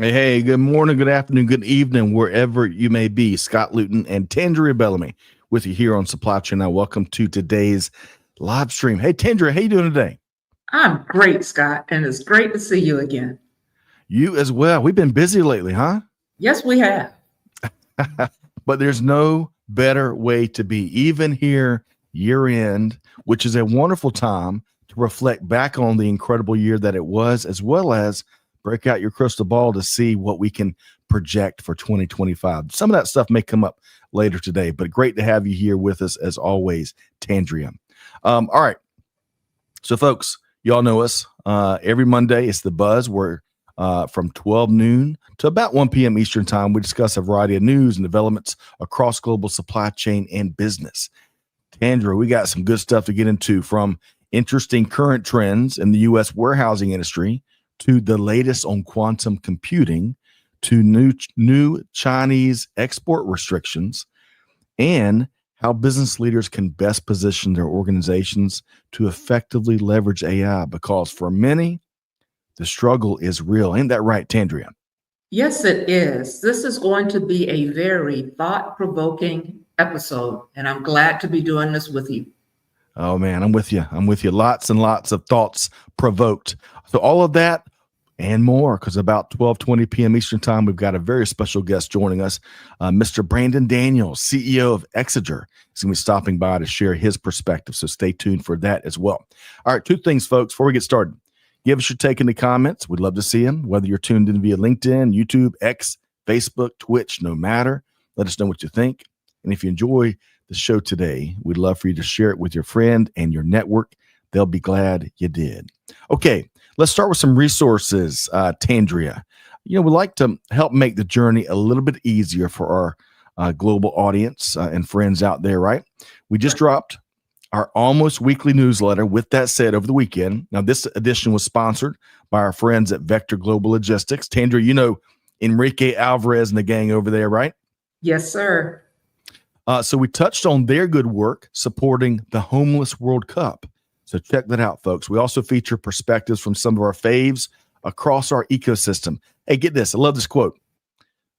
Hey, good morning, good afternoon, good evening, wherever you may be. Scott Luton and Tandreia Bellamy with you here on Supply Chain Now. Welcome to today's live stream. Hey, Tandreia, how you doing today? I'm great, Scott, and it's great to see you again. You as well. We've been busy lately, huh? Yes, we have. But there's no better way to be, even here year end, which is a wonderful time to reflect back on the incredible year that it was, as well as break out your crystal ball to see what we can project for 2025. Some of that stuff may come up later today, but great to have you here with us as always, Tandreia. All right. So, folks, y'all know us. Every Monday, it's the Buzz where from 12 noon to about 1 p.m. Eastern Time, we discuss a variety of news and developments across global supply chain and business. Tandreia, we got some good stuff to get into, from interesting current trends in the U.S. warehousing industry to the latest on quantum computing to new Chinese export restrictions and how business leaders can best position their organizations to effectively leverage AI, because for many, the struggle is real. Ain't that right, Tandreia? Yes, it is. This is going to be a very thought-provoking episode, and I'm glad to be doing this with you. Oh, man, I'm with you. I'm with you. Lots and lots of thoughts provoked. So all of that and more, because about 12:20 p.m. Eastern Time, we've got a very special guest joining us, Mr. Brandon Daniels, CEO of Exiger. He's going to be stopping by to share his perspective, so stay tuned for that as well. All right, two things, folks, before we get started. Give us your take in the comments. We'd love to see them, whether you're tuned in via LinkedIn, YouTube, X, Facebook, Twitch, no matter. Let us know what you think. And if you enjoy the show today, we'd love for you to share it with your friend and your network. They'll be glad you did. Okay, let's start with some resources, Tandreia. We'd like to help make the journey a little bit easier for our global audience and friends out there, right? We just dropped our almost weekly newsletter. With that said, over the weekend, now this edition was sponsored by our friends at Vector Global Logistics. Tandreia, you know Enrique Alvarez and the gang over there, right? Yes, sir. So we touched on their good work supporting the Homeless World Cup. So check that out, folks. We also feature perspectives from some of our faves across our ecosystem. Hey, get this. I love this quote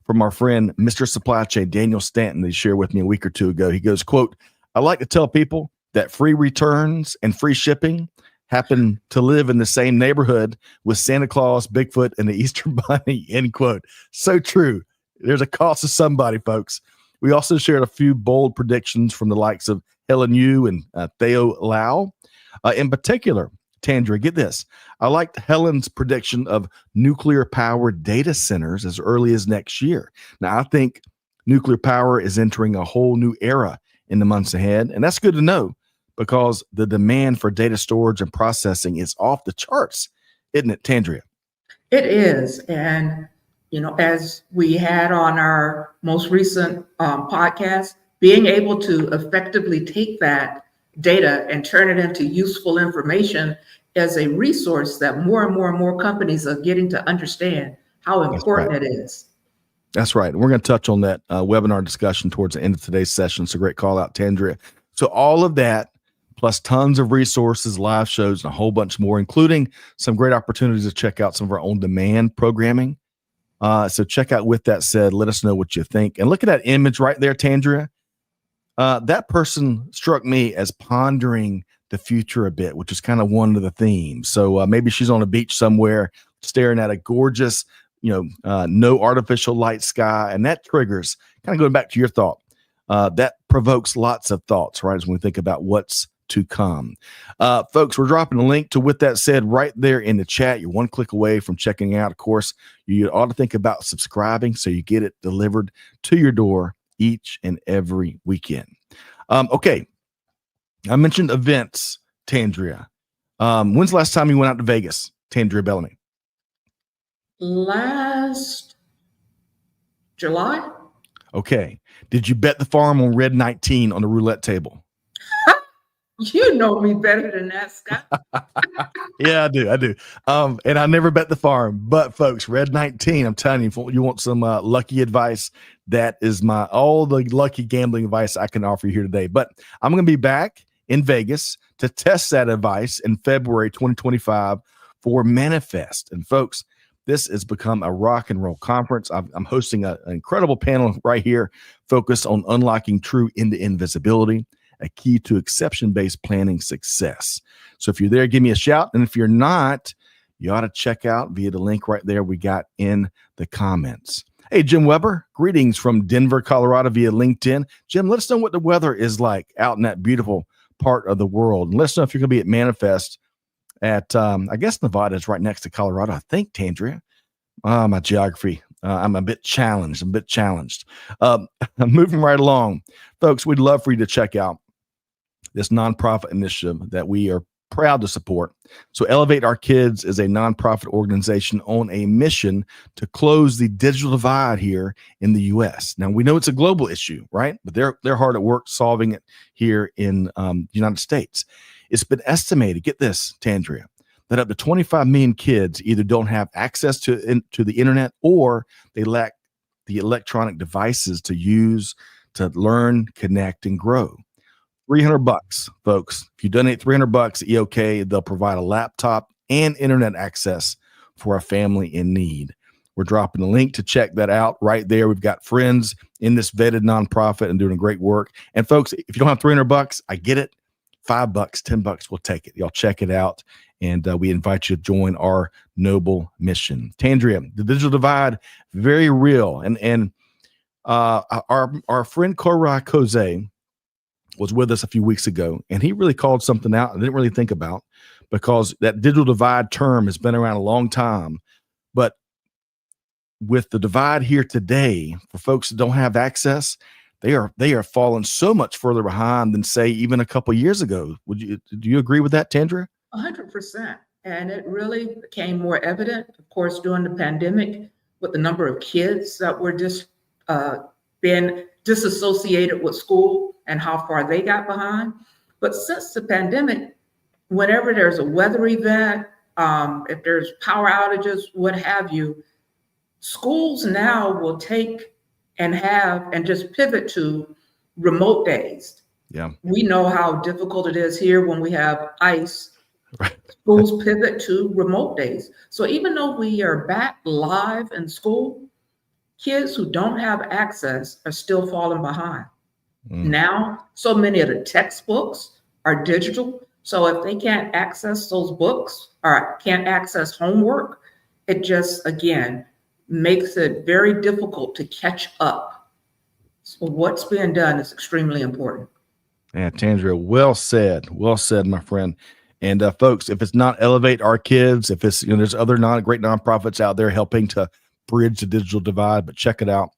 from our friend, Mr. Supply Chain, Daniel Stanton, that he shared with me a week or two ago. He goes, quote, "I like to tell people that free returns and free shipping happen to live in the same neighborhood with Santa Claus, Bigfoot, and the Easter Bunny," end quote. So true. There's a cost to somebody, folks. We also shared a few bold predictions from the likes of Helen Yu and Theo Lau. In particular, Tandreia, get this. I liked Helen's prediction of nuclear-powered data centers as early as next year. Now, I think nuclear power is entering a whole new era in the months ahead, and that's good to know, because the demand for data storage and processing is off the charts, isn't it, Tandreia? It is. And, as we had on our most recent podcast, being able to effectively take that data and turn it into useful information is a resource that more and more and more companies are getting to understand how important it is. That's right. We're going to touch on that webinar discussion towards the end of today's session. So great call out, Tandreia. So all of that, plus tons of resources, live shows, and a whole bunch more, including some great opportunities to check out some of our on-demand programming. So check out With That Said. Let us know what you think. And look at that image right there, Tandreia. That person struck me as pondering the future a bit, which is kind of one of the themes. So maybe she's on a beach somewhere staring at a gorgeous, no artificial light sky. And that triggers, kind of going back to your thought, that provokes lots of thoughts, right, as we think about what's to come. Folks, we're dropping a link to With That Said right there in the chat. You're one click away from checking out. Of course, you ought to think about subscribing so you get it delivered to your door each and every weekend. Okay, I mentioned events, Tandreia. When's the last time you went out to Vegas, Tandreia Bellamy? Last July. Okay. Did you bet the farm on red 19 on the roulette table? You know me better than that, Scott. Yeah, I do. And I never bet the farm. But folks, red 19, I'm telling you, if you want some lucky advice, that is all the lucky gambling advice I can offer you here today. But I'm going to be back in Vegas to test that advice in February 2025 for Manifest. And folks, This has become a rock and roll conference. I'm hosting an incredible panel right here focused on unlocking true end-to-end visibility, a key to exception-based planning success. So if you're there, give me a shout. And if you're not, you ought to check out via the link right there we got in the comments. Hey, Jim Weber, greetings from Denver, Colorado via LinkedIn. Jim, let us know what the weather is like out in that beautiful part of the world. And let us know if you're going to be at Manifest at, I guess Nevada is right next to Colorado. I think, Tandreia. My geography, I'm a bit challenged. I'm moving right along. Folks, we'd love for you to check out this nonprofit initiative that we are proud to support. So Elevate Our Kids is a nonprofit organization on a mission to close the digital divide here in the U.S. Now, we know it's a global issue, right? But they're hard at work solving it here in the United States. It's been estimated, get this, Tandreia, that up to 25 million kids either don't have access to the internet or they lack the electronic devices to use to learn, connect, and grow. $300, folks. If you donate $300 at EOK, they'll provide a laptop and internet access for a family in need. We're dropping a link to check that out right there. We've got friends in this vetted nonprofit and doing great work. And folks, if you don't have $300, I get it. $5, $10, we'll take it. Y'all check it out. And we invite you to join our noble mission. Tandreia, the digital divide, very real. And our friend Korai Koze was with us a few weeks ago, and he really called something out I didn't really think about, because that digital divide term has been around a long time. But with the divide here today, for folks that don't have access, they are falling so much further behind than, say, even a couple of years ago. Do you agree with that, Tandreia? 100%. And it really became more evident, of course, during the pandemic, with the number of kids that were just being disassociated with school and how far they got behind. But since the pandemic, whenever there's a weather event, if there's power outages, what have you, schools now will take and just pivot to remote days. Yeah. We know how difficult it is here when we have ice. Right. Schools pivot to remote days. So even though we are back live in school, kids who don't have access are still falling behind. Now, so many of the textbooks are digital. So if they can't access those books or can't access homework, it just, again, makes it very difficult to catch up. So what's being done is extremely important. Yeah, Tandreia, well said, my friend. And folks, if it's not Elevate Our Kids, if it's, there's other great nonprofits out there helping to bridge the digital divide, but check it out.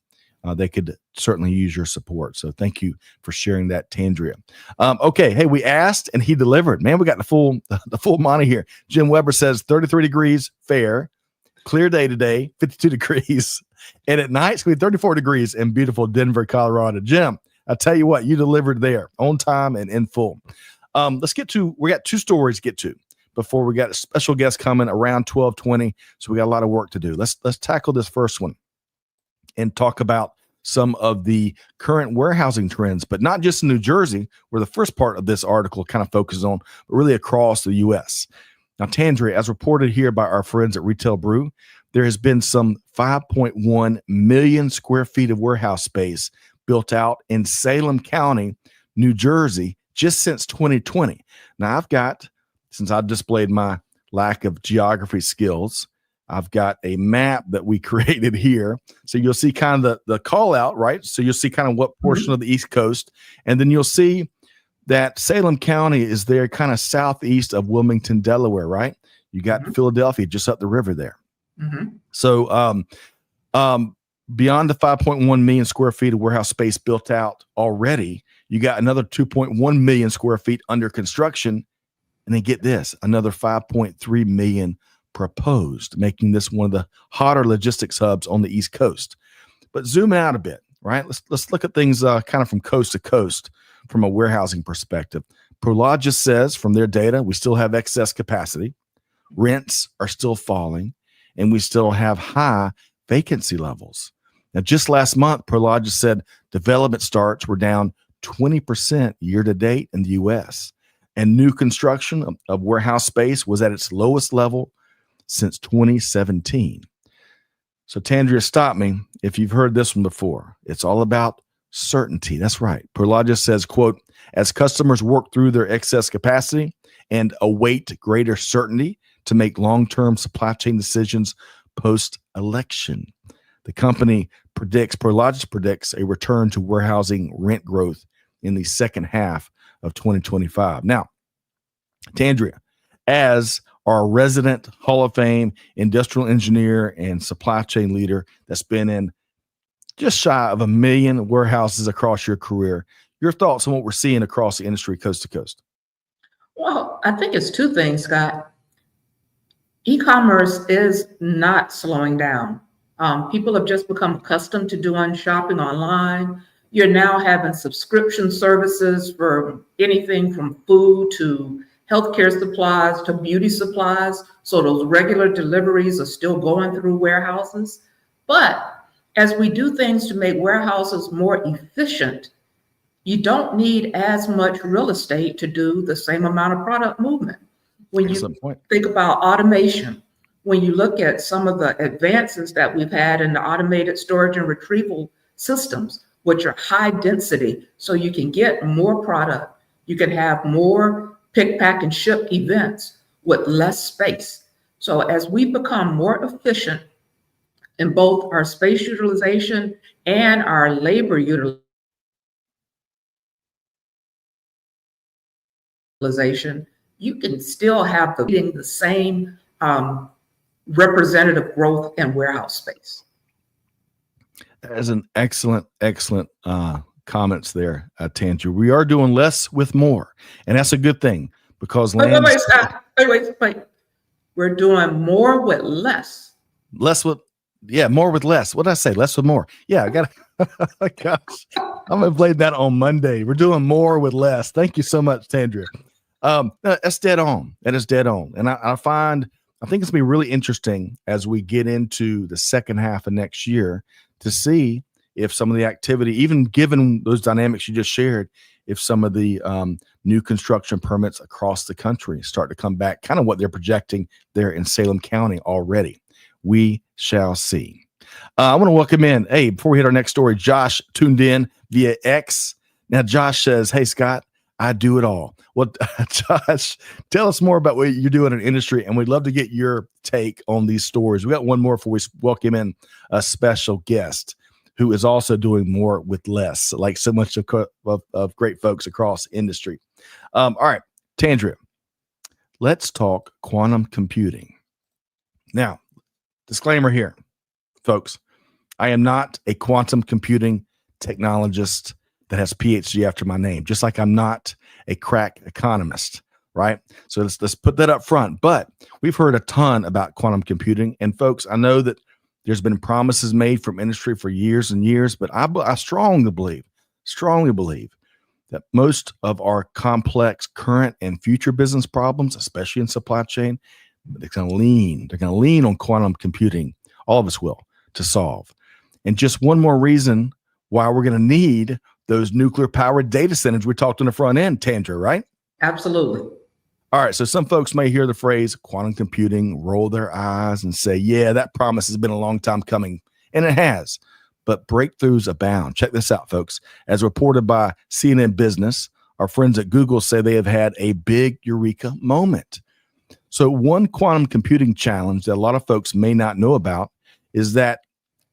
They could certainly use your support. So thank you for sharing that, Tandreia. Okay, hey, we asked and he delivered. Man, we got the full Monty here. Jim Weber says 33 degrees, fair. Clear day today, 52 degrees. And at night, it's going to be 34 degrees in beautiful Denver, Colorado. Jim, I tell you what, you delivered there on time and in full. We got two stories to get to before we got a special guest coming around 12:20. So we got a lot of work to do. Let's tackle this first one and talk about some of the current warehousing trends, but not just in New Jersey, where the first part of this article kind of focuses on, but really across the U.S. Now, Tandreia, as reported here by our friends at Retail Brew, there has been some 5.1 million square feet of warehouse space built out in Salem County, New Jersey, just since 2020. Now, since I've displayed my lack of geography skills, I've got a map that we created here. So you'll see kind of the call out, right? So you'll see kind of what portion of the East Coast. And then you'll see that Salem County is there kind of southeast of Wilmington, Delaware, right? You got Philadelphia just up the river there. So beyond the 5.1 million square feet of warehouse space built out already, you got another 2.1 million square feet under construction. And then get this, another 5.3 million proposed, making this one of the hotter logistics hubs on the East Coast. But zooming out a bit, right? Let's look at things kind of from coast to coast from a warehousing perspective. Prologis says from their data, we still have excess capacity. Rents are still falling, and we still have high vacancy levels. Now, just last month, Prologis said development starts were down 20% year to date in the U.S., and new construction of warehouse space was at its lowest level since 2017. So Tandreia, stop me if you've heard this one before. It's all about certainty. That's right. Prologis says, quote, as customers work through their excess capacity and await greater certainty to make long-term supply chain decisions post-election, the company Prologis predicts a return to warehousing rent growth in the second half of 2025. Now, Tandreia, as our resident Hall of Fame industrial engineer and supply chain leader that's been in just shy of 1 million warehouses across your career, your thoughts on what we're seeing across the industry coast to coast? Well, I think it's two things, Scott. E-commerce is not slowing down. People have just become accustomed to doing shopping online. You're now having subscription services for anything from food to healthcare supplies to beauty supplies. So those regular deliveries are still going through warehouses. But as we do things to make warehouses more efficient, you don't need as much real estate to do the same amount of product movement. When you think about automation, when you look at some of the advances that we've had in the automated storage and retrieval systems, which are high density, so you can get more product, you can have more pick, pack, and ship events with less space. So as we become more efficient in both our space utilization and our labor utilization, you can still have the same representative growth in warehouse space. That is an excellent comments there, Tandreia. We are doing less with more, and that's a good thing because wait, we're doing more with less. More with less. What did I say? Less with more. Yeah, I got gosh, I'm gonna play that on Monday. We're doing more with less. Thank you so much, Tandreia. That's dead on. That is dead on. And I think it's gonna be really interesting as we get into the second half of next year to see if some of the activity, even given those dynamics you just shared, if some of the new construction permits across the country start to come back, kind of what they're projecting there in Salem County already. We shall see. I want to welcome in, before we hit our next story, Josh tuned in via X. Now, Josh says, hey, Scott, I do it all. Well, Josh, tell us more about what you're doing in industry, and we'd love to get your take on these stories. We got one more before we welcome in a special guest who is also doing more with less, like so much of great folks across industry. All right, Tandreia, let's talk quantum computing. Now, disclaimer here, folks, I am not a quantum computing technologist that has PhD after my name, just like I'm not a crack economist, right? So let's put that up front. But we've heard a ton about quantum computing. And folks, I know that there's been promises made from industry for years and years, but I strongly believe that most of our complex current and future business problems, especially in supply chain, they're going to lean on quantum computing. All of us will, to solve. And just one more reason why we're going to need those nuclear powered data centers we talked on the front end, Tandreia, right? Absolutely. All right. So some folks may hear the phrase quantum computing, roll their eyes and say, yeah, that promise has been a long time coming. And it has, but breakthroughs abound. Check this out, folks. As reported by CNN Business, our friends at Google say they have had a big eureka moment. So one quantum computing challenge that a lot of folks may not know about is that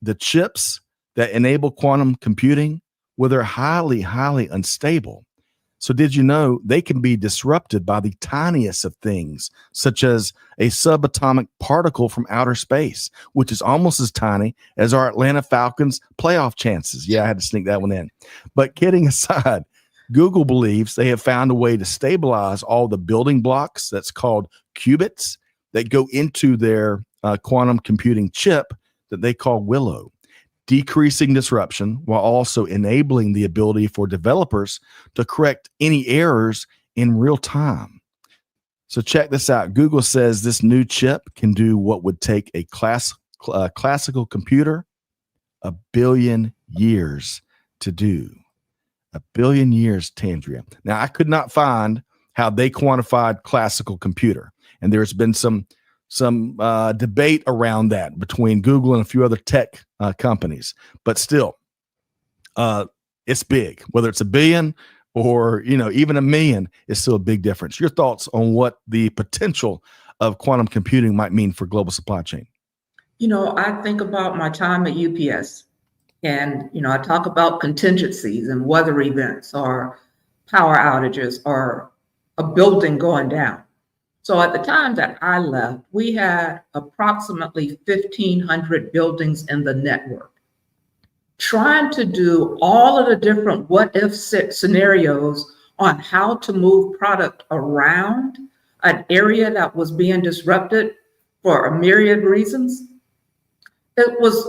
the chips that enable quantum computing, well, they're highly, highly unstable. So did you know they can be disrupted by the tiniest of things, such as a subatomic particle from outer space, which is almost as tiny as our Atlanta Falcons playoff chances. Yeah, I had to sneak that one in. But kidding aside, Google believes they have found a way to stabilize all the building blocks, that's called qubits, that go into their quantum computing chip that they call Willow, decreasing disruption while also enabling the ability for developers to correct any errors in real time. So check this out. Google says this new chip can do what would take a classical computer 1 billion years to do. 1 billion years, Tandreia. Now, I could not find how they quantified classical computer. And there's been some debate around that between Google and a few other tech companies, but still, it's big. Whether it's $1 billion or even $1 million, is still a big difference. Your thoughts on what the potential of quantum computing might mean for global supply chain? I think about my time at UPS, and I talk about contingencies and weather events or power outages or a building going down. So at the time that I left, we had approximately 1,500 buildings in the network. Trying to do all of the different what if scenarios on how to move product around an area that was being disrupted for a myriad reasons, it was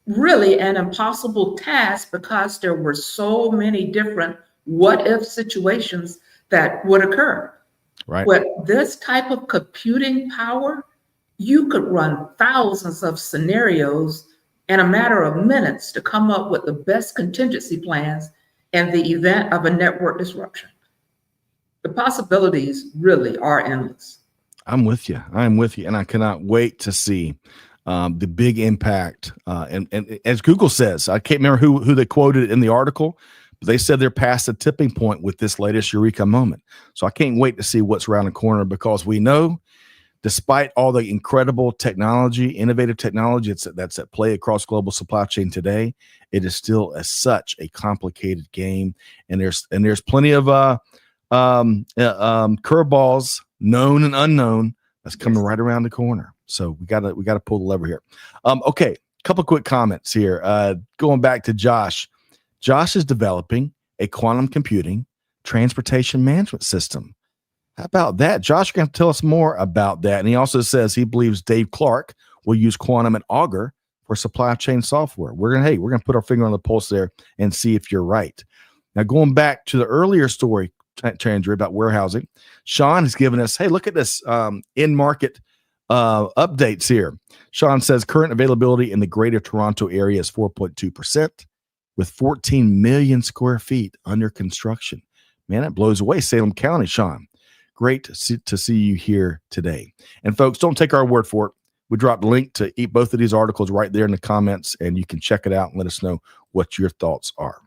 really an impossible task because there were so many different what if situations that would occur. Right. With this type of computing power, you could run thousands of scenarios in a matter of minutes to come up with the best contingency plans in the event of a network disruption. The possibilities really are endless. I'm with you. And I cannot wait to see the big impact. And as Google says, I can't remember who they quoted in the article, but they said they're past the tipping point with this latest Eureka moment. So I can't wait to see what's around the corner, because we know, despite all the incredible technology, innovative technology that's at play across global supply chain today, it is still such a complicated game. And there's plenty of curveballs, known and unknown, that's coming right around the corner. So we gotta pull the lever here. Okay, couple quick comments here. Going back to Josh. Josh is developing a quantum computing transportation management system. How about that? Josh, you're going to tell us more about that. And he also says he believes Dave Clark will use quantum at Augur for supply chain software. We're going to put our finger on the pulse there and see if you're right. Now, going back to the earlier story, Tandreia, about warehousing, Sean has given us, hey, look at this in-market updates here. Sean says current availability in the greater Toronto area is 4.2%, with 14 million square feet under construction. Man, that blows away Salem County, Sean. Great to see you here today. And folks, don't take our word for it. We dropped a link to both of these articles right there in the comments, and you can check it out and let us know what your thoughts are.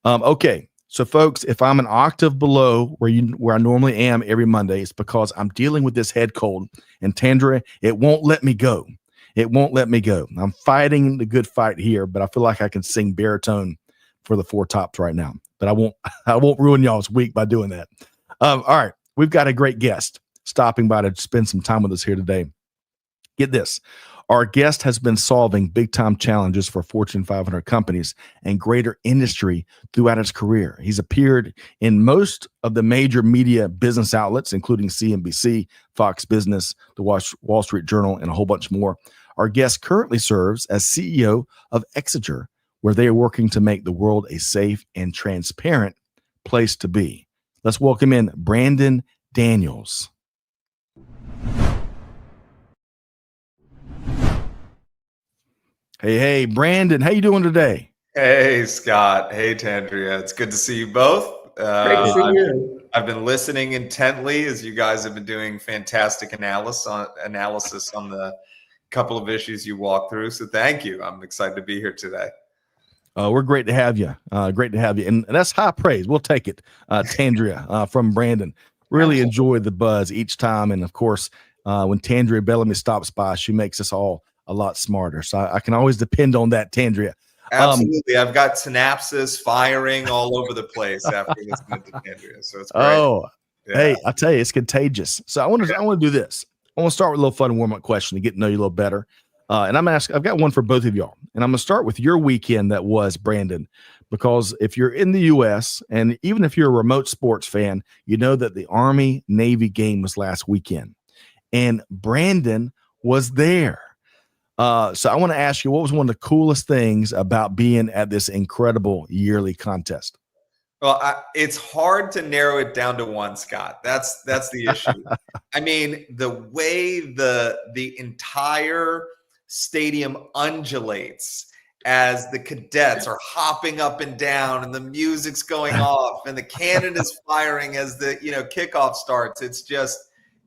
Okay, so folks, if I'm an octave below where I normally am every Monday, it's because I'm dealing with this head cold. And Tandreia, it won't let me go. It won't let me go. I'm fighting the good fight here, but I feel like I can sing baritone for the Four Tops right now. But I won't ruin y'all's week by doing that. All right. We've got a great guest stopping by to spend some time with us here today. Get this. Our guest has been solving big-time challenges for Fortune 500 companies and greater industry throughout his career. He's appeared in most of the major media business outlets, including CNBC, Fox Business, the Wall Street Journal, and a whole bunch more. Our guest currently serves as CEO of Exiger, where they are working to make the world a safe and transparent place to be. Let's welcome in Brandon Daniels. Hey, Brandon, how you doing today? Hey, Scott. Hey, Tandreia. It's good to see you both. Great to see you. I've been listening intently as you guys have been doing fantastic analysis on the couple of issues you walked through. So thank you. I'm excited to be here today. We're great to have you. Great to have you. And that's high praise. We'll take it. Tandreia from Brandon. Really enjoy the buzz each time. And of course, when Tandreia Bellamy stops by, she makes us all a lot smarter. So I can always depend on that, Tandreia. Absolutely. I've got synapses firing all over the place after listening to Tandreia. So it's great. Oh, yeah. Hey, I tell you, it's contagious. So I want to do this. I want to start with a little fun warm-up question to get to know you a little better. And I've got one for both of y'all. And I'm going to start with your weekend that was, Brandon, because if you're in the U.S. and even if you're a remote sports fan, you know that the Army-Navy game was last weekend. And Brandon was there. So I want to ask you, what was one of the coolest things about being at this incredible yearly contest? Well, it's hard to narrow it down to one, Scott. That's the issue. I mean, the way the entire stadium undulates as the cadets are hopping up and down and the music's going off and the cannon is firing as the kickoff starts.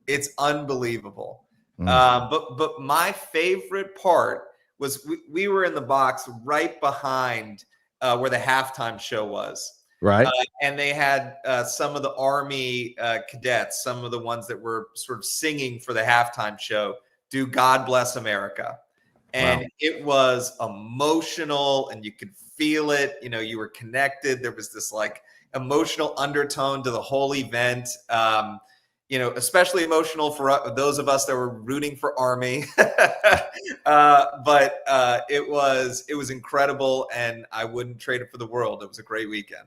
It's unbelievable. But my favorite part was we were in the box right behind where the halftime show was. Right. And they had some of the Army cadets, some of the ones that were sort of singing for the halftime show, do God Bless America. And it was emotional and you could feel it. You know, you were connected. There was this like emotional undertone to the whole event. You know, especially emotional for those of us that were rooting for Army. But it was incredible, and I wouldn't trade it for the world. It was a great weekend.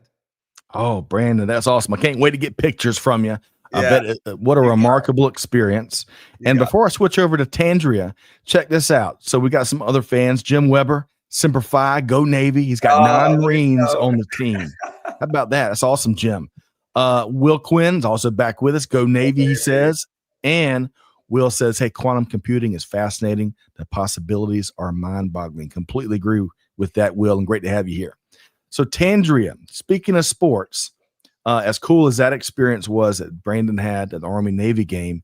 Oh, Brandon, that's awesome. I can't wait to get pictures from you. I Yeah. bet what a remarkable experience. And before I switch over to Tandreia, check this out. So we got some other fans. Jim Weber, Semper Fi, go Navy. He's got 9 Marines on the team. How about that? That's awesome, Jim. Will Quinn's also back with us. Go Navy, he says. And Will says, hey, quantum computing is fascinating. The possibilities are mind-boggling. Completely agree with that, Will, and great to have you here. So Tandreia, speaking of sports, as cool as that experience was that Brandon had at the Army-Navy game,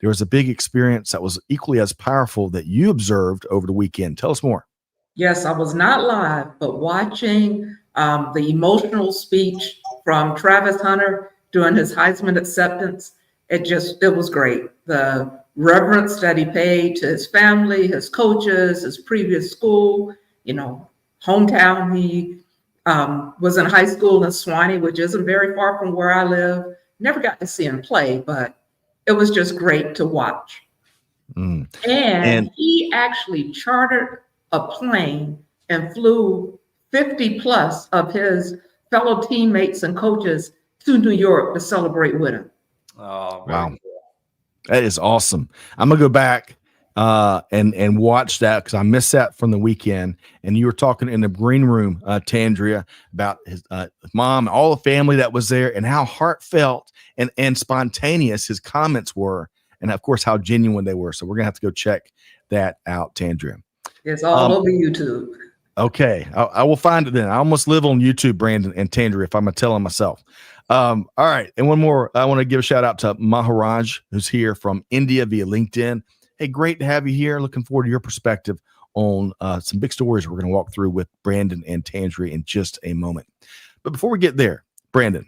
there was a big experience that was equally as powerful that you observed over the weekend. Tell us more. Yes, I was not live, but watching the emotional speech from Travis Hunter during his Heisman acceptance, it was great. The reverence that he paid to his family, his coaches, his previous school, you know, hometown. He was in high school in Swanee, which isn't very far from where I live. Never got to see him play, but it was just great to watch. And he actually chartered a plane and flew 50 plus of his fellow teammates and coaches to New York to celebrate with him. Oh, wow. Cool. That is awesome. I'm going to go back and watch that because I missed that from the weekend. And you were talking in the green room, Tandreia, about his mom, all the family that was there, and how heartfelt and spontaneous his comments were, and of course how genuine they were. So we're gonna have to go check that out, Tandreia. It's all over YouTube. Okay, I will find it then. I almost live on YouTube, Brandon and Tandreia, if I'm gonna tell him myself. All right, and one more. I want to give a shout out to Maharaj, who's here from India via LinkedIn. Hey, great to have you here. Looking forward to your perspective on some big stories we're going to walk through with Brandon and Tandreia in just a moment. But before we get there, Brandon,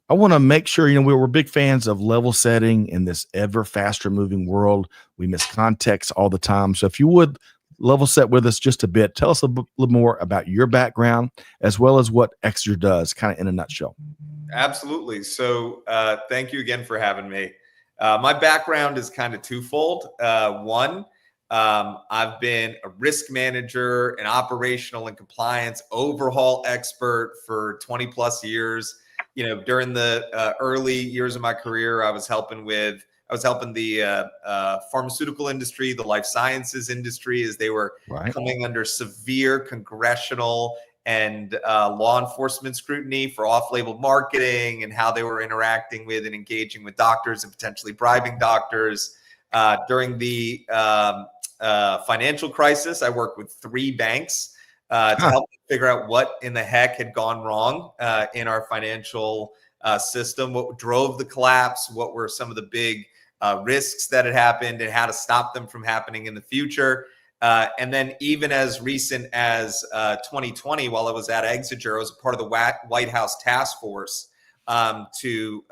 I want to make sure, we're big fans of level setting in this ever faster moving world. We miss context all the time. So if you would level set with us just a bit, tell us a little more about your background as well as what Exiger does, kind of in a nutshell. Absolutely. So thank you again for having me. My background is kind of twofold. One, I've been a risk manager, an operational and compliance overhaul expert for 20 plus years. During the early years of my career, I was helping the pharmaceutical industry, the life sciences industry, as they were coming under severe congressional and law enforcement scrutiny for off-label marketing and how they were interacting with and engaging with doctors and potentially bribing doctors. During the financial crisis, I worked with 3 banks to help figure out what in the heck had gone wrong in our financial system, what drove the collapse, what were some of the big risks that had happened and how to stop them from happening in the future. And then even as recent as 2020, while I was at Exiger, I was a part of the White House task force to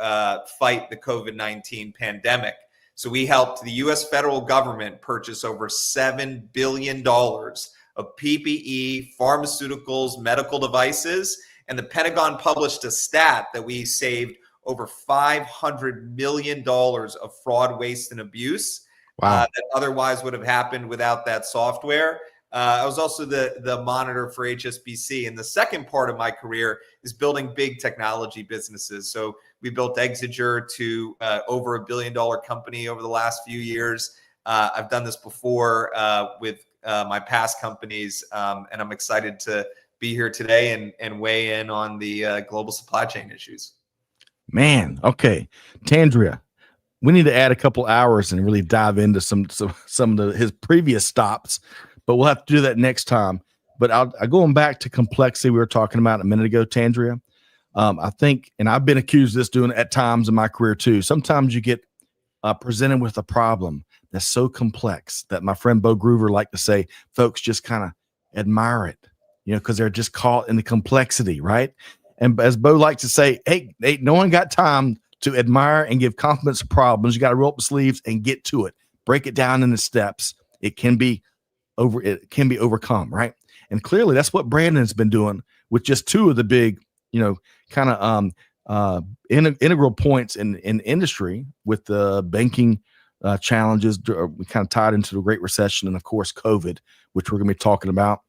fight the COVID-19 pandemic. So we helped the U.S. federal government purchase over $7 billion of PPE, pharmaceuticals, medical devices. And the Pentagon published a stat that we saved over $500 million of fraud, waste, and abuse. That otherwise would have happened without that software. I was also the monitor for HSBC. And the second part of my career is building big technology businesses. So we built Exiger to over $1 billion company over the last few years. I've done this before with my past companies, and I'm excited to be here today and weigh in on the global supply chain issues. Man, okay. Tandreia, we need to add a couple hours and really dive into some of his previous stops, but we'll have to do that next time. But I'll going back to complexity we were talking about a minute ago, Tandreia. I think, and I've been accused of this doing it at times in my career too. Sometimes you get presented with a problem that's so complex that my friend Bo Groover liked to say, folks just kind of admire it, because they're just caught in the complexity, right? And as Bo likes to say, hey, no one got time to admire and give compliments to problems. You got to roll up the sleeves and get to it. Break it down into steps. It can be overcome, right? And clearly that's what Brandon's been doing with just two of the big, kind of integral points in industry with the banking challenges kind of tied into the Great Recession and, of course, COVID, which we're going to be talking about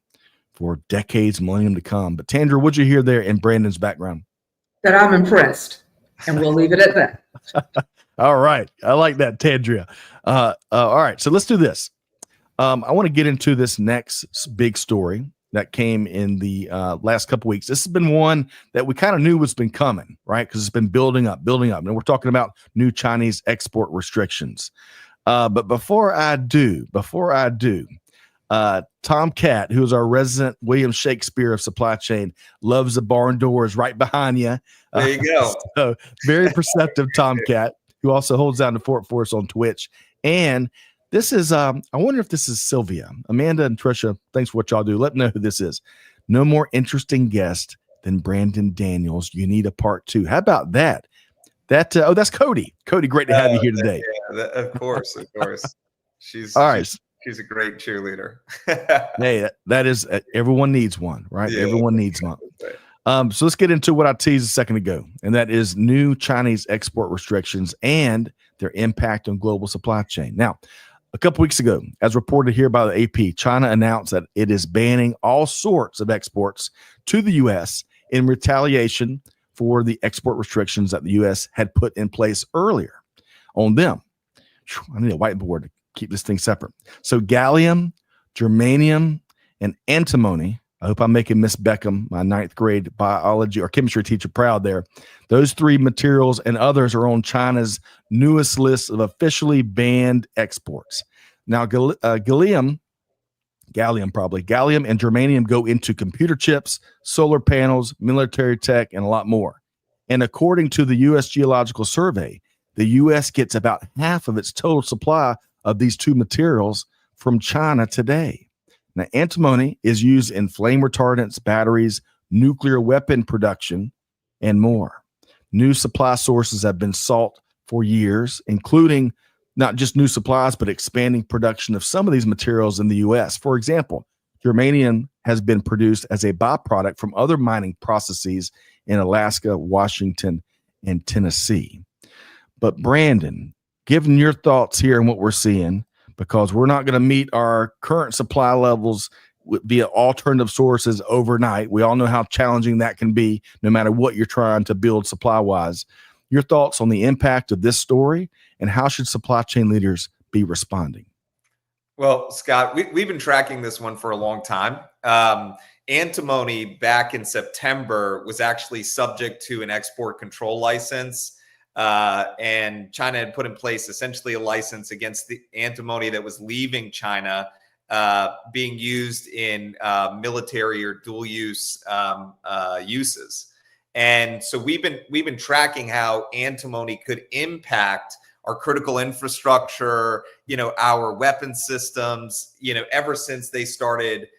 for decades, millennium to come. But Tandreia, what'd you hear there in Brandon's background? That I'm impressed, and we'll leave it at that. All right. I like that, Tandreia. All right. So let's do this. I want to get into this next big story that came in the last couple weeks. This has been one that we kind of knew was been coming, right? Because it's been building up. And we're talking about new Chinese export restrictions. But before I do, Tom Catt, who is our resident William Shakespeare of supply chain, loves the barn doors right behind you. There you go. So very perceptive Tom Catt, who also holds down the fort for us on Twitch. And this is, I wonder if this is Sylvia. Amanda and Trisha, thanks for what y'all do. Let me know who this is. No more interesting guest than Brandon Daniels. You need a part 2. How about that? That's Cody. Cody, great to have you here today. Yeah, of course. She's a great cheerleader. Hey, that is, everyone needs one, right? Yeah, everyone needs one. So let's get into what I teased a second ago, and that is new Chinese export restrictions and their impact on global supply chain. Now, a couple weeks ago, as reported here by the AP, China announced that it is banning all sorts of exports to the U.S. in retaliation for the export restrictions that the U.S. had put in place earlier on them. I need a whiteboard to keep this thing separate. So gallium, germanium, and antimony. I hope I'm making Miss Beckham, my 9th grade biology or chemistry teacher, proud there. Those 3 materials and others are on China's newest list of officially banned exports. Now, gallium and germanium go into computer chips, solar panels, military tech, and a lot more. And according to the U.S. Geological Survey, the U.S. gets about half of its total supply of these 2 materials from China today. Now, antimony is used in flame retardants, batteries, nuclear weapon production, and more. New supply sources have been sought for years, including not just new supplies, but expanding production of some of these materials in the U.S. For example, germanium has been produced as a byproduct from other mining processes in Alaska, Washington, and Tennessee. But Brandon, given your thoughts here and what we're seeing, because we're not going to meet our current supply levels via alternative sources overnight. We all know how challenging that can be, no matter what you're trying to build supply-wise. Your thoughts on the impact of this story, and how should supply chain leaders be responding? Well, Scott, we've been tracking this one for a long time. Antimony back in September was actually subject to an export control license. And China had put in place essentially a license against the antimony that was leaving China, being used in military or dual use uses. And so we've been tracking how antimony could impact our critical infrastructure, our weapon systems, ever since they started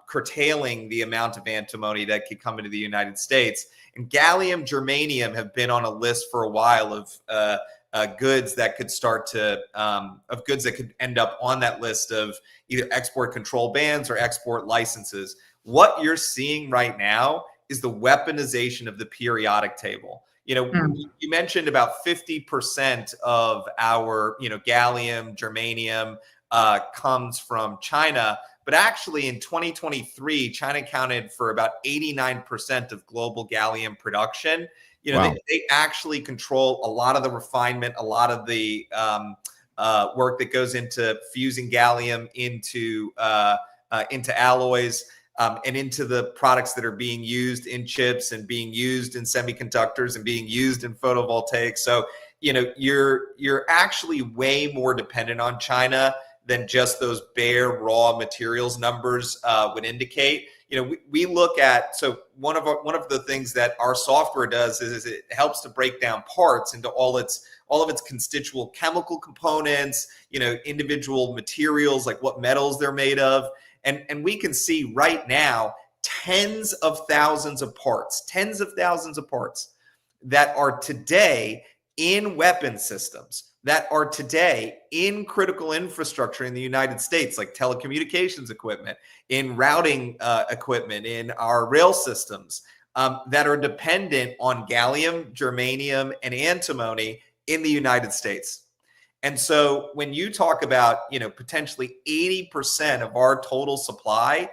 curtailing the amount of antimony that could come into the United States. And gallium, germanium have been on a list for a while of goods that could goods that could end up on that list of either export control bans or export licenses. What you're seeing right now is the weaponization of the periodic table. You mentioned about 50% of our, gallium, germanium comes from China. But actually, in 2023, China accounted for about 89% of global gallium production. Wow. They actually control a lot of the refinement, a lot of the work that goes into fusing gallium into alloys and into the products that are being used in chips and being used in semiconductors and being used in photovoltaics. So, you're actually way more dependent on China than just those bare raw materials numbers would indicate. we look at, so one of the things that our software does is it helps to break down parts into all of its constituent chemical components, individual materials, like what metals they're made of. And we can see right now tens of thousands of parts that are today in weapon systems, that are today in critical infrastructure in the United States, like telecommunications equipment, in routing equipment, in our rail systems, that are dependent on gallium, germanium, and antimony in the United States. And so when you talk about, potentially 80% of our total supply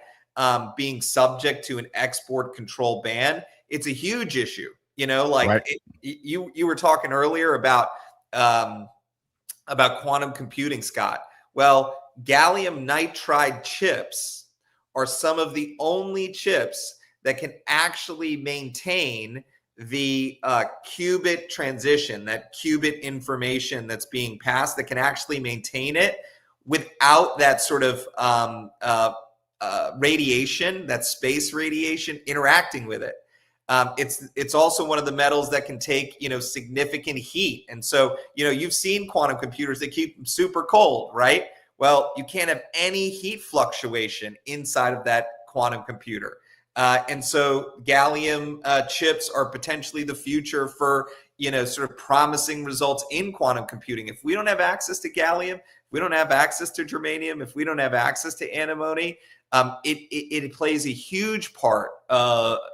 being subject to an export control ban, it's a huge issue. Right. You were talking earlier about quantum computing, Scott. Well, gallium nitride chips are some of the only chips that can actually maintain the qubit transition, that qubit information that's being passed, that can actually maintain it without that sort of radiation, that space radiation interacting with it. It's also one of the metals that can take, significant heat. And so, you've seen quantum computers that keep them super cold, right? Well, you can't have any heat fluctuation inside of that quantum computer. And so gallium chips are potentially the future for, sort of promising results in quantum computing. If we don't have access to gallium, if we don't have access to germanium, if we don't have access to antimony, it plays a huge part.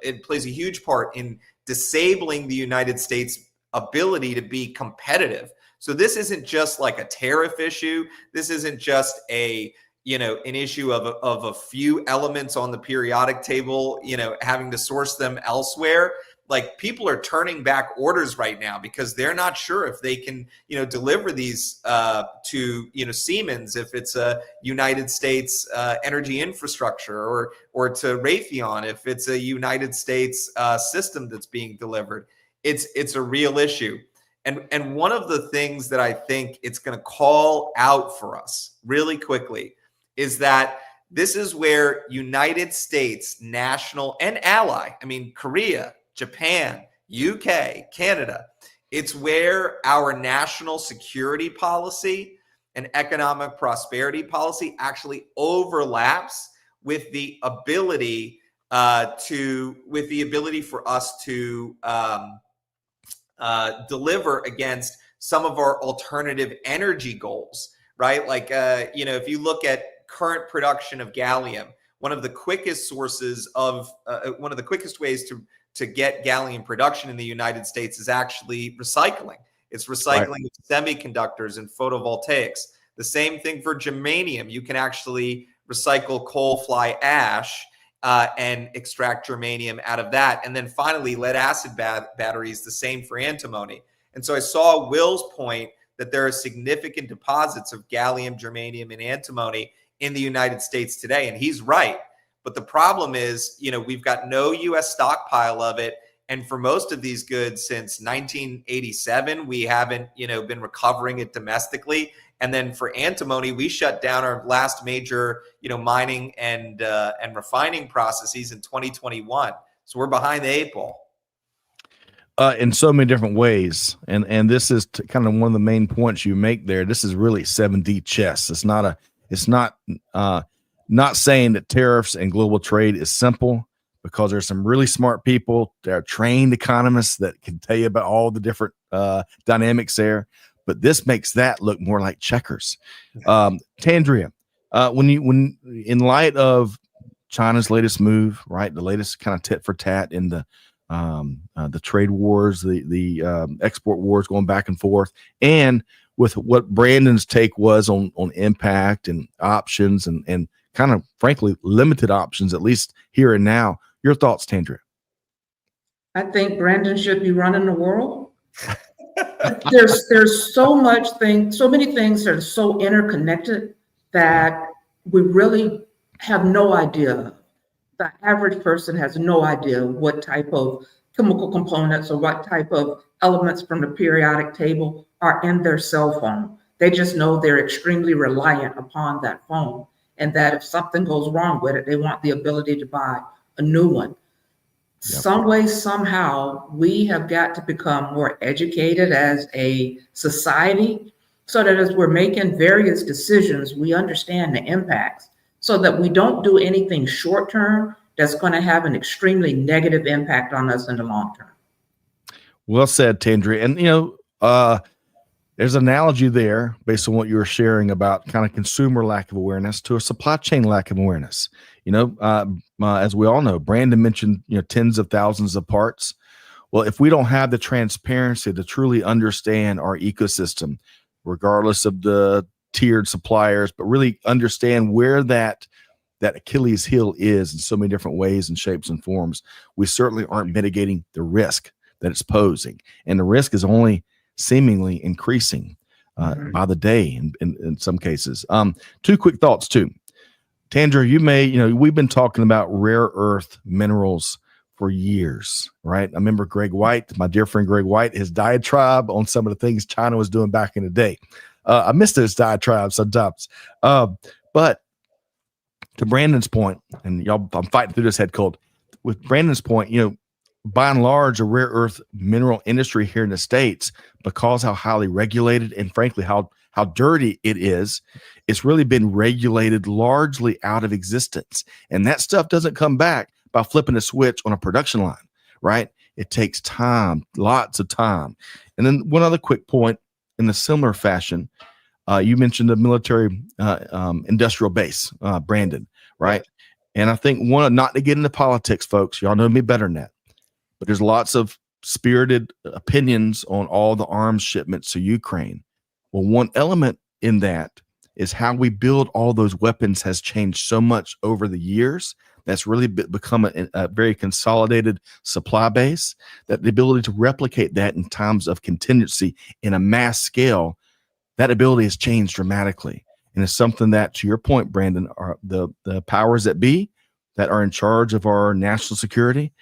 It plays a huge part in disabling the United States' ability to be competitive. So this isn't just like a tariff issue. This isn't just an issue of a few elements on the periodic table, having to source them elsewhere. Like, people are turning back orders right now because they're not sure if they can, deliver these to, Siemens, if it's a United States energy infrastructure, or to Raytheon, if it's a United States system that's being delivered. It's a real issue. And one of the things that I think it's going to call out for us really quickly is that this is where United States national and ally, Korea, Japan, UK, Canada, it's where our national security policy and economic prosperity policy actually overlaps with the ability for us to deliver against some of our alternative energy goals, right? Like, if you look at current production of gallium, one of the quickest ways to get gallium production in the United States is actually recycling. It's recycling of semiconductors and photovoltaics. The same thing for germanium. You can actually recycle coal fly ash and extract germanium out of that. And then finally, lead acid batteries, the same for antimony. And so I saw Will's point that there are significant deposits of gallium, germanium, and antimony in the United States today. And he's right. But the problem is, we've got no U.S. stockpile of it. And for most of these goods since 1987, we haven't, been recovering it domestically. And then for antimony, we shut down our last major, mining and refining processes in 2021. So we're behind the 8 ball. In so many different ways. And this is kind of one of the main points you make there. This is really 7D chess. It's not saying that tariffs and global trade is simple, because there's some really smart people that are trained economists that can tell you about all the different dynamics there. But this makes that look more like checkers. Tandreia, when in light of China's latest move, right, the latest kind of tit for tat in the trade wars, the export wars going back and forth, and with what Brandon's take was on impact and options and kind of, frankly, limited options, at least here and now. Your thoughts, Tandreia? I think Brandon should be running the world. There's so many things that are so interconnected that we really have no idea. The average person has no idea what type of chemical components or what type of elements from the periodic table are in their cell phone. They just know they're extremely reliant upon that phone, and that if something goes wrong with it, they want the ability to buy a new one. Yep. Some way, somehow, we have got to become more educated as a society so that as we're making various decisions, we understand the impacts so that we don't do anything short term that's going to have an extremely negative impact on us in the long term. Well said, Tandreia. And, there's an analogy there based on what you were sharing about kind of consumer lack of awareness to a supply chain lack of awareness. As we all know, Brandon mentioned, tens of thousands of parts. Well, if we don't have the transparency to truly understand our ecosystem, regardless of the tiered suppliers, but really understand where that Achilles heel is in so many different ways and shapes and forms, we certainly aren't mitigating the risk that it's posing. And the risk is only seemingly increasing by the day in some cases. Two quick thoughts too. Tandreia, we've been talking about rare earth minerals for years, right? I remember Greg White, my dear friend Greg White, his diatribe on some of the things China was doing back in the day. I miss those diatribes sometimes. But to Brandon's point, and y'all, I'm fighting through this head cold. With Brandon's point, by and large, a rare earth mineral industry here in the States, because how highly regulated and frankly how dirty it is, it's really been regulated largely out of existence. And that stuff doesn't come back by flipping a switch on a production line, right? It takes time, lots of time. And then one other quick point in a similar fashion, you mentioned the military industrial base, Brandon, right? And I think not to get into politics, folks, y'all know me better than that. But there's lots of spirited opinions on all the arms shipments to Ukraine. Well, one element in that is how we build all those weapons has changed so much over the years. That's really become a very consolidated supply base, that the ability to replicate that in times of contingency in a mass scale, that ability has changed dramatically. And it's something that, to your point, Brandon, are the powers that be that are in charge of our national security,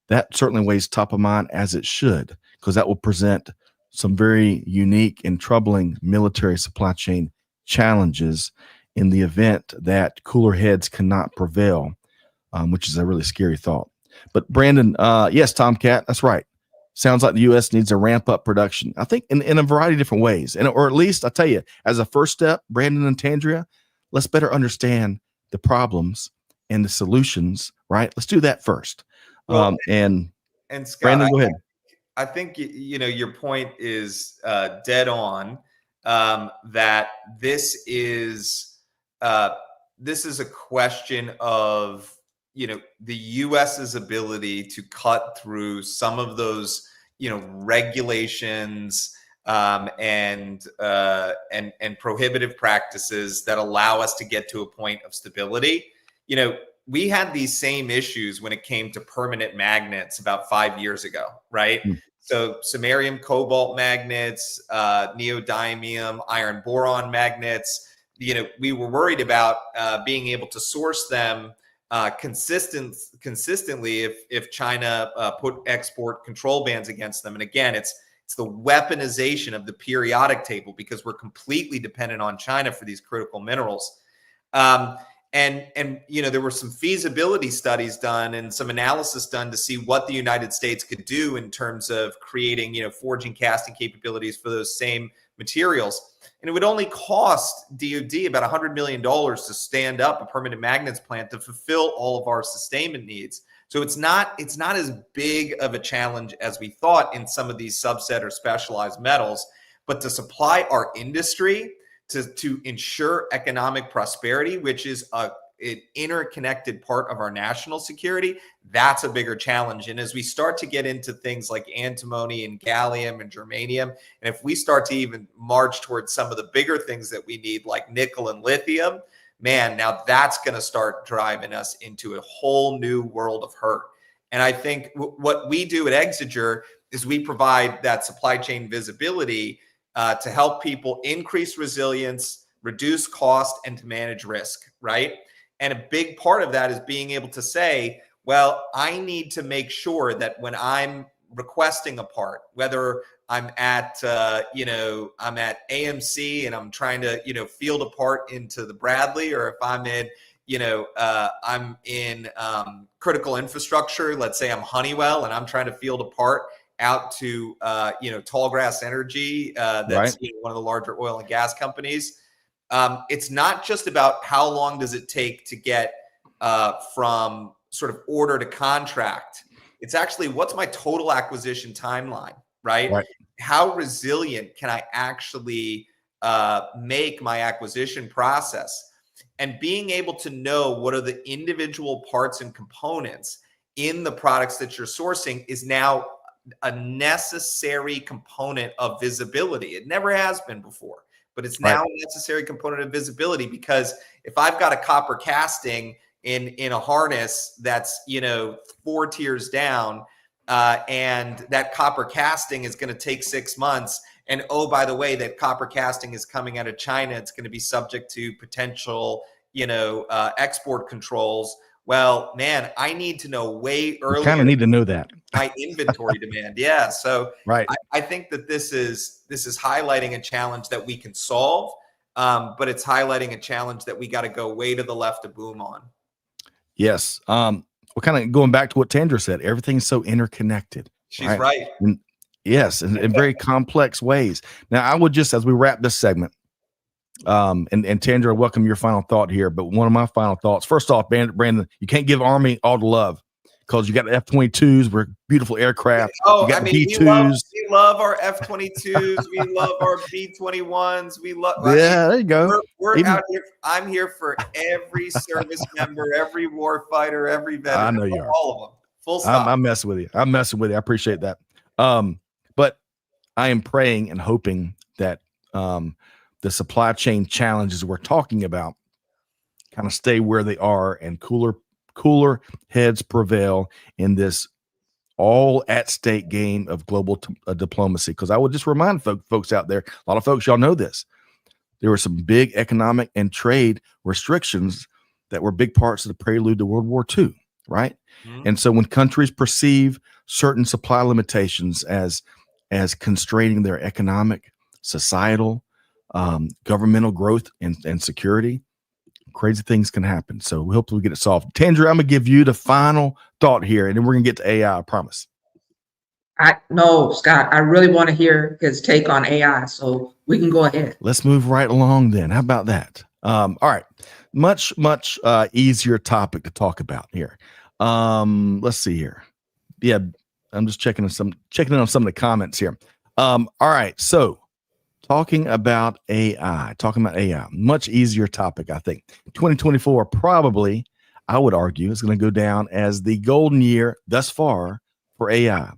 that certainly weighs top of mind, as it should, because that will present some very unique and troubling military supply chain challenges in the event that cooler heads cannot prevail, which is a really scary thought. But Brandon, yes, Tomcat, that's right. Sounds like the U.S. needs to ramp up production, I think, in a variety of different ways. Or at least, I tell you, as a first step, Brandon and Tandreia, let's better understand the problems and the solutions, right? Let's do that first. Well, and Scott, Brandon, go ahead. I think your point is dead on. That this is a question of the U.S.'s ability to cut through some of those regulations and prohibitive practices that allow us to get to a point of stability. We had these same issues when it came to permanent magnets about 5 years ago, right? So samarium cobalt magnets, neodymium iron boron magnets, we were worried about being able to source them consistently if China put export control bans against them. And again, it's the weaponization of the periodic table, because we're completely dependent on China for these critical minerals. And there were some feasibility studies done and some analysis done to see what the United States could do in terms of creating, forging casting capabilities for those same materials. And it would only cost DoD about $100 million to stand up a permanent magnets plant to fulfill all of our sustainment needs. So it's not as big of a challenge as we thought in some of these subset or specialized metals, but to supply our industry, to ensure economic prosperity, which is an interconnected part of our national security, that's a bigger challenge. And as we start to get into things like antimony and gallium and germanium, and if we start to even march towards some of the bigger things that we need, like nickel and lithium, man, now that's going to start driving us into a whole new world of hurt. And I think what we do at Exiger is we provide that supply chain visibility to help people increase resilience, reduce cost, and to manage risk, right? And a big part of that is being able to say, well, I need to make sure that when I'm requesting a part, whether I'm at, I'm at AMC and I'm trying to, field a part into the Bradley, or if I'm in, I'm in critical infrastructure. Let's say I'm Honeywell and I'm trying to field a part out to, Tallgrass Energy, that's Right. one of the larger oil and gas companies. It's not just about how long does it take to get from sort of order to contract. It's actually what's my total acquisition timeline, right? Right. How resilient can I actually make my acquisition process? And being able to know what are the individual parts and components in the products that you're sourcing is now a necessary component of visibility. It never has been before, but it's now a necessary component of visibility, because if I've got a copper casting in a harness that's 4 tiers down, and that copper casting is going to take 6 months, and oh, by the way, that copper casting is coming out of China, it's going to be subject to potential export controls. Well, man, I need to know way earlier. You kind of need to know that. My inventory demand. Yeah. So right. I think that this is highlighting a challenge that we can solve, but it's highlighting a challenge that we got to go way to the left of boom on. Yes. We're kind of going back to what Tandreia said. Everything's so interconnected. She's right. And, yes, in very complex ways. Now, I would just, as we wrap this segment, and Tandreia, welcome your final thought here. But one of my final thoughts, first off, Brandon, you can't give Army all the love, because you got the F-22s, we're beautiful aircraft. Oh, you got the B-2s. we love our F-22s. We love our B-21s. We love. There you go. We're out here. I'm here for every service member, every war fighter, every veteran. I know you are. All of them. Full stop. I'm messing with you. I appreciate that. But I am praying and hoping that the supply chain challenges we're talking about kind of stay where they are, and cooler heads prevail in this all at stake game of global diplomacy. Because I would just remind folks out there, a lot of folks, y'all know this, there were some big economic and trade restrictions that were big parts of the prelude to World War II, right? Mm-hmm. And so when countries perceive certain supply limitations as constraining their economic, societal, governmental growth and security, crazy things can happen. So we hope we get it solved. Tandreia, I'm going to give you the final thought here, and then we're going to get to AI, I promise. No, Scott, I really want to hear his take on AI, so we can go ahead. Let's move right along then. How about that? All right. Much easier topic to talk about here. Let's see here. Yeah, I'm just checking in on some of the comments here. All right. So talking about AI, much easier topic, I think. 2024 probably, I would argue, is going to go down as the golden year thus far for AI.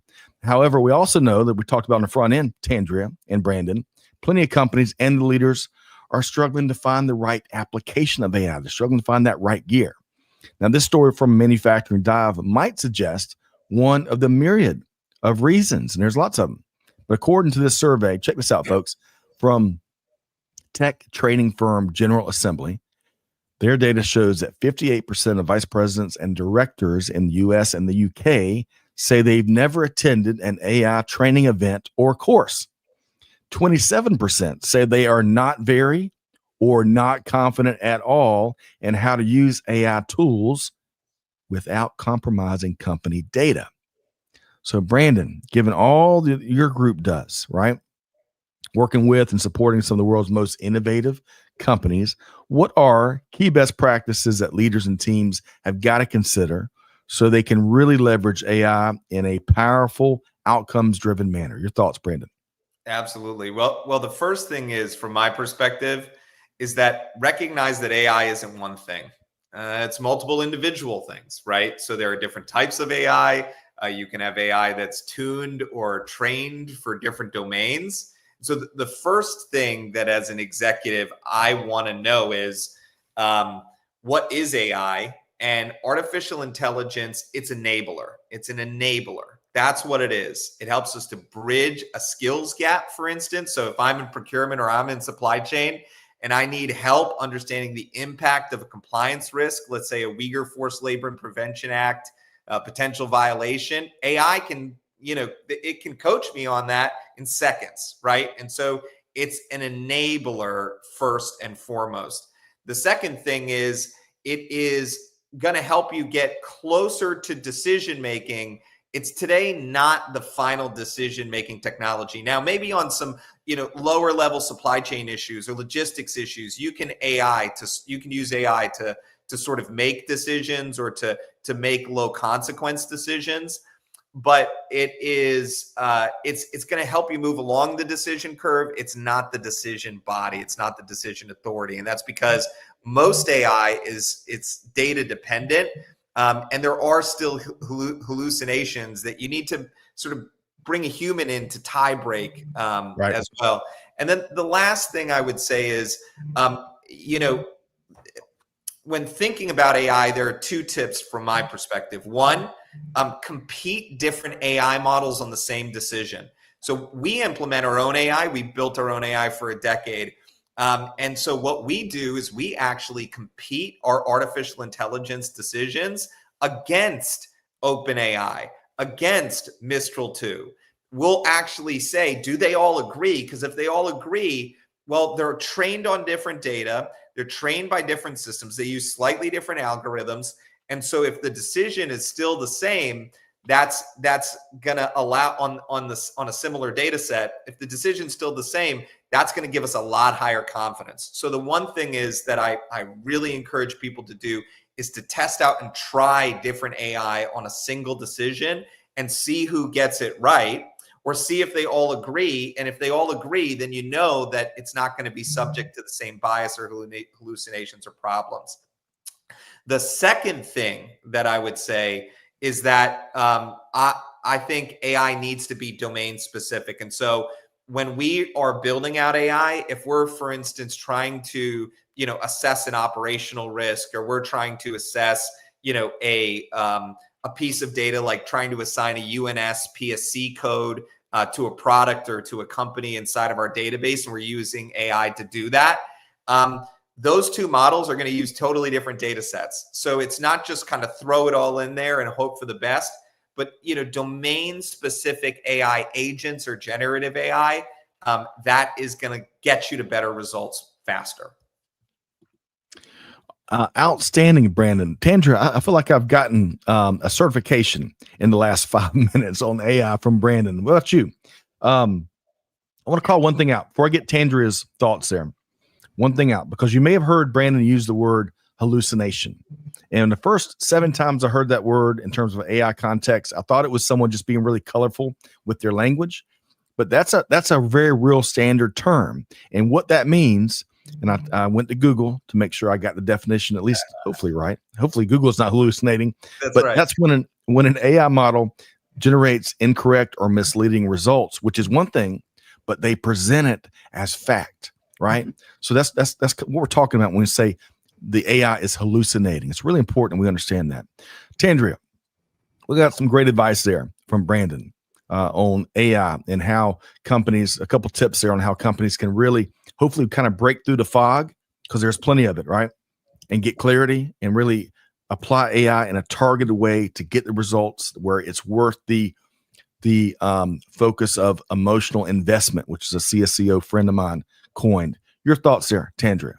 However, we also know that we talked about on the front end, Tandreia and Brandon, plenty of companies and the leaders are struggling to find the right application of AI. They're struggling to find that right gear. Now, this story from Manufacturing Dive might suggest one of the myriad of reasons, and there's lots of them. But according to this survey, check this out, folks, from tech trading firm General Assembly, their data shows that 58% of vice presidents and directors in the US and the UK say they've never attended an AI training event or course. 27% say they are not very or not confident at all in how to use AI tools without compromising company data. So, Brandon, given all that your group does, right, working with and supporting some of the world's most innovative companies, what are key best practices that leaders and teams have got to consider so they can really leverage AI in a powerful, outcomes-driven manner? Your thoughts, Brandon? Absolutely. Well, the first thing is, from my perspective, is that recognize that AI isn't one thing. It's multiple individual things, right? So there are different types of AI. You can have AI that's tuned or trained for different domains. So the first thing that as an executive, I want to know is what is AI? And artificial intelligence, it's enabler. It's an enabler. That's what it is. It helps us to bridge a skills gap, for instance. So if I'm in procurement or I'm in supply chain and I need help understanding the impact of a compliance risk, let's say a Uyghur Forced Labor and Prevention Act, potential violation, AI can, it can coach me on that in seconds, right? And so it's an enabler first and foremost. The second thing is it is going to help you get closer to decision making. It's today not the final decision making technology. Now, maybe on some lower level supply chain issues or logistics issues, you can use AI to sort of make decisions or to make low consequence decisions. But it's going to help you move along the decision curve. It's not the decision body. It's not the decision authority. And that's because most AI it's data dependent. And there are still hallucinations that you need to sort of bring a human in to tie break as well. And then the last thing I would say is, when thinking about AI, there are two tips from my perspective. One, compete different AI models on the same decision. So we implement our own AI. We built our own AI for a decade. And so what we do is we actually compete our artificial intelligence decisions against OpenAI, against Mistral 2. We'll actually say, do they all agree? Because if they all agree, well, they're trained on different data. They're trained by different systems. They use slightly different algorithms. And so if the decision is still the same, that's going to allow on a similar data set. If the decision is still the same, that's going to give us a lot higher confidence. So the one thing is that I really encourage people to do is to test out and try different AI on a single decision and see who gets it right, or see if they all agree. And if they all agree, then you know that it's not going to be subject to the same bias or hallucinations or problems. The second thing that I would say is that I think AI needs to be domain specific. And so when we are building out AI, if we're, for instance, trying to assess an operational risk, or we're trying to assess a piece of data, like trying to assign a UNS PSC code to a product or to a company inside of our database, and we're using AI to do that, those two models are going to use totally different data sets. So it's not just kind of throw it all in there and hope for the best, but domain specific AI agents or generative AI, that is going to get you to better results faster. Outstanding, Brandon. Tandreia, I feel like I've gotten a certification in the last 5 minutes on AI from Brandon. What about you? I want to call one thing out before I get Tandreia's thoughts there. One thing out, because you may have heard Brandon use the word hallucination. And the first 7 times I heard that word in terms of AI context, I thought it was someone just being really colorful with their language. But that's a very real standard term. And what that means, and I went to Google to make sure I got the definition at least hopefully right. Hopefully Google is not hallucinating. That's when an AI model generates incorrect or misleading results, which is one thing, but they present it as fact, right? So that's what we're talking about when we say the AI is hallucinating. It's really important we understand that. Tandreia, we got some great advice there from Brandon on AI and how companies, a couple tips there on how companies can really hopefully kind of break through the fog, because there's plenty of it, right? And get clarity and really apply AI in a targeted way to get the results where it's worth the focus of emotional investment, which is a CSCO friend of mine coined. Your thoughts there, Tandreia?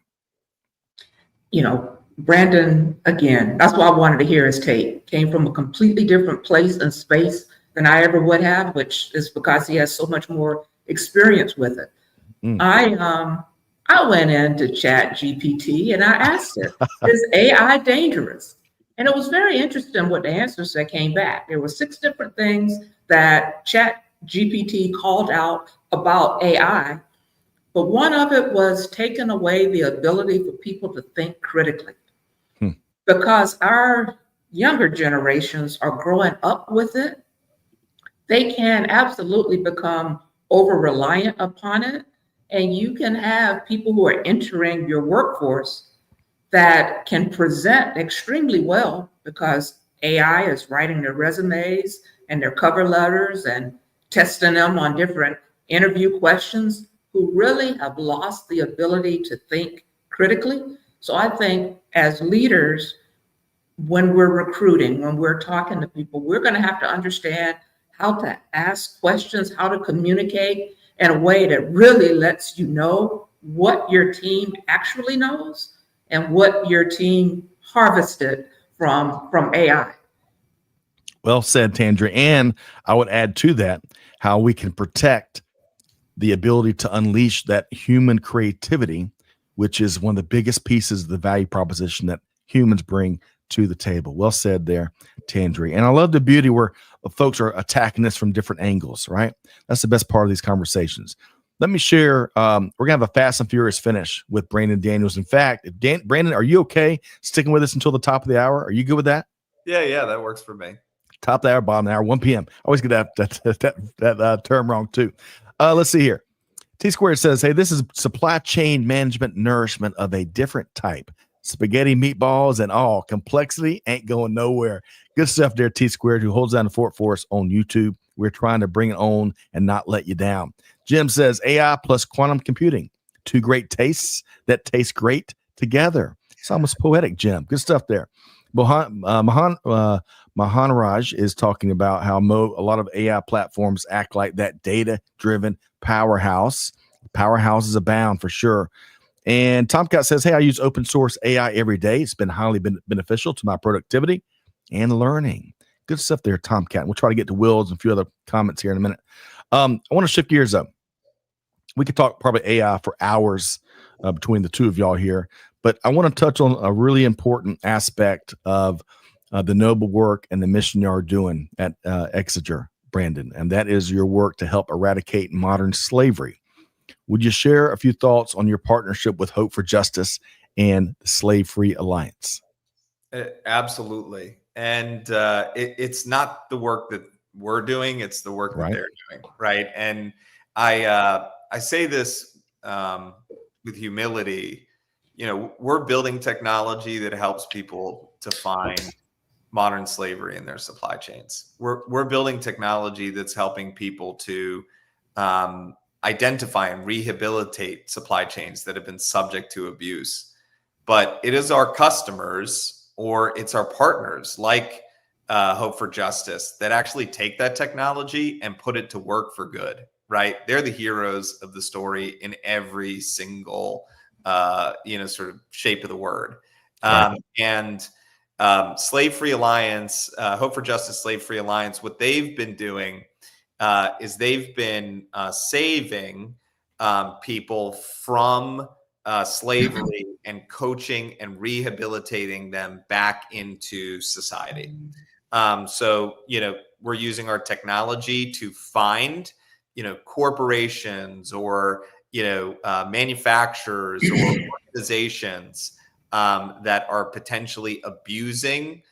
Brandon, again, that's why I wanted to hear his take. Came from a completely different place and space than I ever would have, which is because he has so much more experience with it. I went into Chat GPT and I asked it, is AI dangerous? And it was very interesting what the answers that came back. There were 6 different things that Chat GPT called out about AI, but one of it was taking away the ability for people to think critically. Because our younger generations are growing up with it, they can absolutely become over-reliant upon it. And you can have people who are entering your workforce that can present extremely well because AI is writing their resumes and their cover letters and testing them on different interview questions, who really have lost the ability to think critically. So I think as leaders, when we're recruiting, when we're talking to people, we're going to have to understand how to ask questions, how to communicate in a way that really lets you know what your team actually knows and what your team harvested from AI. Well said, Tandreia. And I would add to that how we can protect the ability to unleash that human creativity, which is one of the biggest pieces of the value proposition that humans bring to the table. Well said there, Tandreia. And I love the beauty where folks are attacking this from different angles, right? That's the best part of these conversations. Let me share. We're going to have a fast and furious finish with Brandon Daniels. In fact, Brandon, are you okay sticking with us until the top of the hour? Are you good with that? Yeah, that works for me. Top of the hour, bottom of the hour, 1 p.m. I always get that term wrong too. Let's see here. T Squared says, hey, this is supply chain management nourishment of a different type. Spaghetti, meatballs, and all. Complexity ain't going nowhere. Good stuff there, T Squared, who holds down the fort for us on YouTube. We're trying to bring it on and not let you down. Jim says, AI plus quantum computing. Two great tastes that taste great together. It's almost poetic, Jim. Good stuff there. Mahanraj is talking about how a lot of AI platforms act like that data-driven powerhouse. Powerhouses abound for sure. And Tomcat says, hey, I use open source AI every day. It's been highly beneficial to my productivity and learning. Good stuff there, Tomcat. We'll try to get to Will's and a few other comments here in a minute. I want to shift gears up. We could talk probably AI for hours between the two of y'all here, but I want to touch on a really important aspect of the noble work and the mission you are doing at Exiger, Brandon, and that is your work to help eradicate modern slavery. Would you share a few thoughts on your partnership with Hope for Justice and the Slave Free Alliance? Absolutely. And it's not the work that we're doing, it's the work that they're doing, right? And I say this with humility. You know, we're building technology that helps people to find modern slavery in their supply chains. We're building technology that's helping people to identify and rehabilitate supply chains that have been subject to abuse. But it is our customers or it's our partners like Hope for Justice that actually take that technology and put it to work for good, right? They're the heroes of the story in every single, sort of shape of the word. And Slave Free Alliance, Hope for Justice, Slave Free Alliance, what they've been doing is they've been saving people from slavery and coaching and rehabilitating them back into society. So, we're using our technology to find, corporations or, manufacturers or organizations that are potentially abusing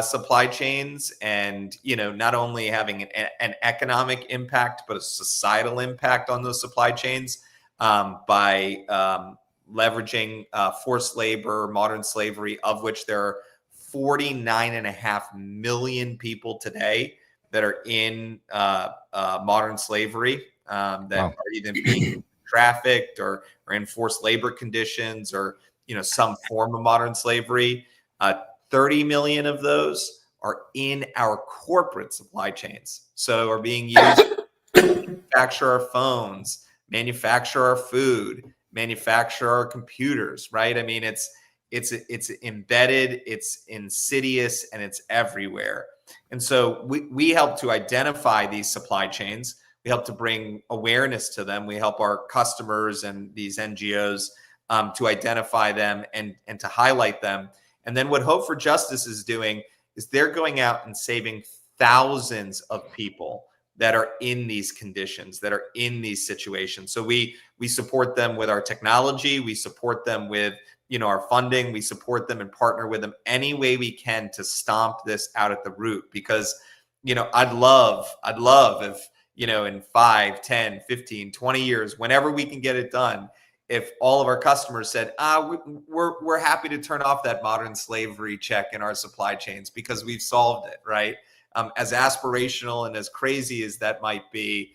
supply chains and, not only having an economic impact, but a societal impact on those supply chains by leveraging forced labor, modern slavery, of which there are 49.5 million people today that are in modern slavery that are either being trafficked or in forced labor conditions or, some form of modern slavery. 30 million of those are in our corporate supply chains. So are being used to manufacture our phones, manufacture our food, manufacture our computers, right? I mean, it's embedded, it's insidious, and it's everywhere. And so we help to identify these supply chains. We help to bring awareness to them. We help our customers and these NGOs to identify them and to highlight them. And then what Hope for Justice is doing is they're going out and saving thousands of people that are in these conditions, that are in these situations. So we support them with our technology. We support them with, our funding. We support them and partner with them any way we can to stomp this out at the root. Because, I'd love if, in 5, 10, 15, 20 years, whenever we can get it done, if all of our customers said, we're happy to turn off that modern slavery check in our supply chains because we've solved it, right? As aspirational and as crazy as that might be,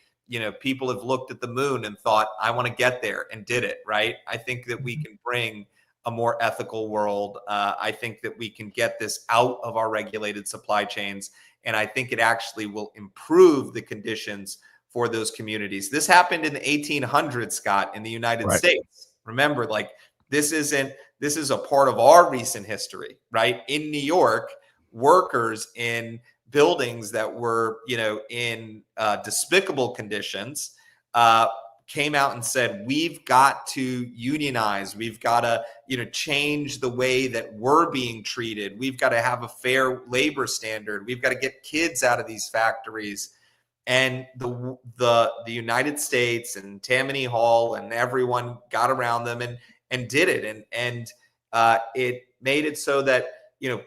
people have looked at the moon and thought, I want to get there, and did it, right? I think that we can bring a more ethical world. I think that we can get this out of our regulated supply chains. And I think it actually will improve the conditions for those communities. This happened in the 1800s, Scott, in the United States. Remember, like This is a part of our recent history, right? In New York, workers in buildings that were, in despicable conditions, came out and said, we've got to unionize. We've got to, change the way that we're being treated. We've got to have a fair labor standard. We've got to get kids out of these factories. And the United States and Tammany Hall and everyone got around them and did it. And it made it so that,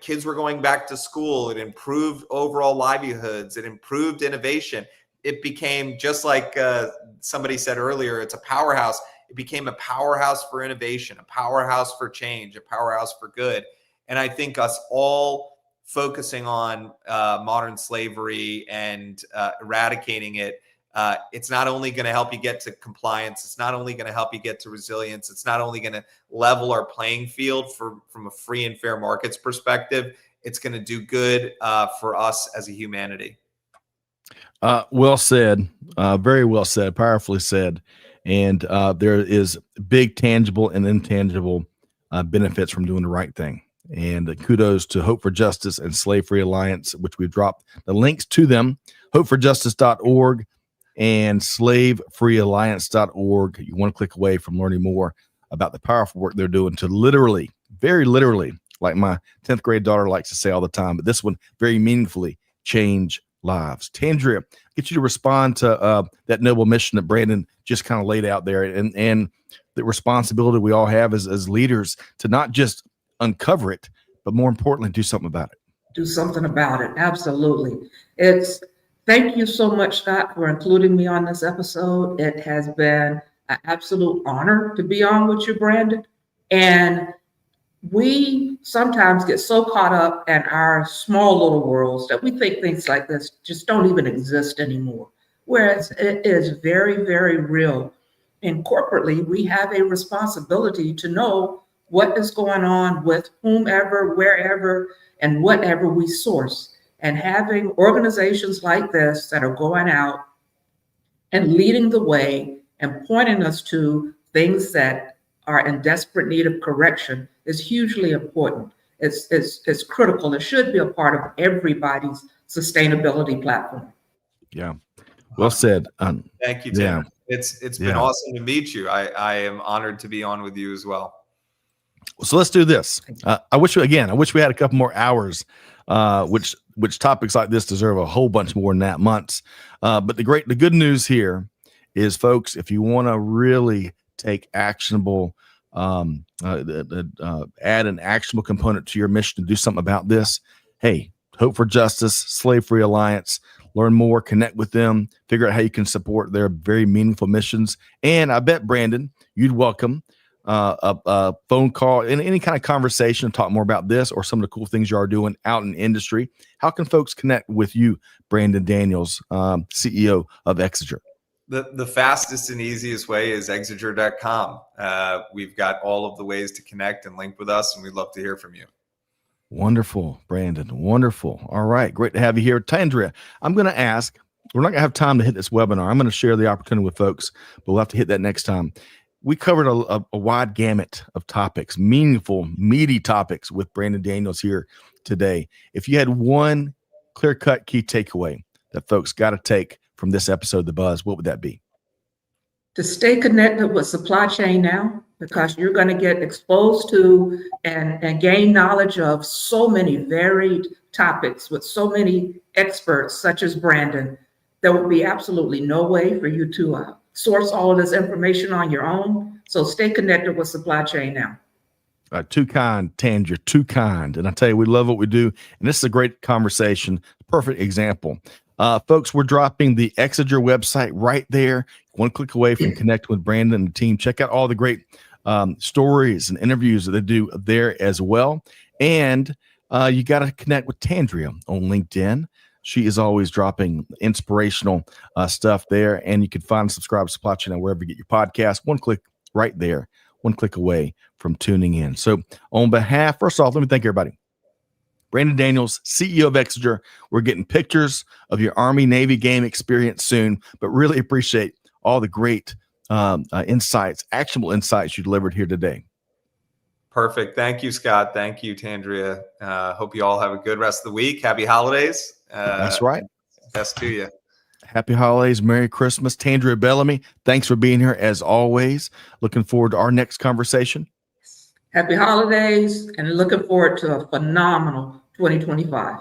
kids were going back to school. It improved overall livelihoods. It improved innovation. It became, just like somebody said earlier, it's a powerhouse. It became a powerhouse for innovation, a powerhouse for change, a powerhouse for good. And I think us all focusing on modern slavery and eradicating it, it's not only going to help you get to compliance, it's not only going to help you get to resilience, it's not only going to level our playing field from a free and fair markets perspective, it's going to do good for us as a humanity. Well said. Very well said. Powerfully said. And there is big tangible and intangible benefits from doing the right thing. And kudos to Hope for Justice and Slave Free Alliance, which we've dropped the links to them, hopeforjustice.org and slavefreealliance.org. You want to click away from learning more about the powerful work they're doing to literally, very literally, like my 10th grade daughter likes to say all the time, but this one very meaningfully, change lives. Tandreia, get you to respond to that noble mission that Brandon just kind of laid out there, and the responsibility we all have as leaders to not just uncover it, but more importantly, do something about it. Do something about it. Absolutely. Thank you so much, Scott, for including me on this episode. It has been an absolute honor to be on with you, Brandon. And we sometimes get so caught up in our small little worlds that we think things like this just don't even exist anymore. Whereas it is very, very real. And corporately, we have a responsibility to know what is going on with whomever, wherever, and whatever we source. And having organizations like this that are going out and leading the way and pointing us to things that are in desperate need of correction is hugely important. It's critical. It should be a part of everybody's sustainability platform. Yeah. Well said. Thank you, Tim. Yeah. It's been awesome to meet you. I am honored to be on with you as well. So let's do this. I wish we had a couple more hours, which topics like this deserve a whole bunch more than that, months. But the good news here is, folks, if you want to really take actionable, add an actionable component to your mission to do something about this, hey, Hope for Justice, Slave Free Alliance, learn more, connect with them, figure out how you can support their very meaningful missions. And I bet, Brandon, you'd welcome a phone call and any kind of conversation to talk more about this or some of the cool things you are doing out in industry. How can folks connect with you, Brandon Daniels, CEO of Exiger? The fastest and easiest way is exiger.com. We've got all of the ways to connect and link with us, and we'd love to hear from you. Wonderful, Brandon. Wonderful. All right. Great to have you here. Tandreia, I'm going to ask, we're not going to have time to hit this webinar. I'm going to share the opportunity with folks, but we'll have to hit that next time. We covered a wide gamut of topics, meaningful, meaty topics with Brandon Daniels here today. If you had one clear-cut key takeaway that folks got to take from this episode of The Buzz, what would that be? To stay connected with supply chain now, because you're going to get exposed to and gain knowledge of so many varied topics with so many experts such as Brandon. There will be absolutely no way for you to source all of this information on your own. So stay connected with supply chain now. Too kind, Tandreia, too kind. And I tell you, we love what we do. And this is a great conversation. Perfect example. Folks, we're dropping the Exiger website right there. One click away from connecting with Brandon and the team. Check out all the great stories and interviews that they do there as well. And you got to connect with Tandreia on LinkedIn. She is always dropping inspirational stuff there. And you can find and subscribe to Supply Chain wherever you get your podcast. One click right there. One click away from tuning in. So on behalf, first off, let me thank everybody. Brandon Daniels, CEO of Exiger. We're getting pictures of your Army Navy game experience soon, but really appreciate all the great insights, actionable insights you delivered here today. Perfect. Thank you, Scott. Thank you, Tandreia. Hope you all have a good rest of the week. Happy holidays. That's right. Best to you. Happy holidays. Merry Christmas. Tandreia Bellamy, thanks for being here as always. Looking forward to our next conversation. Happy holidays, and looking forward to a phenomenal 2025.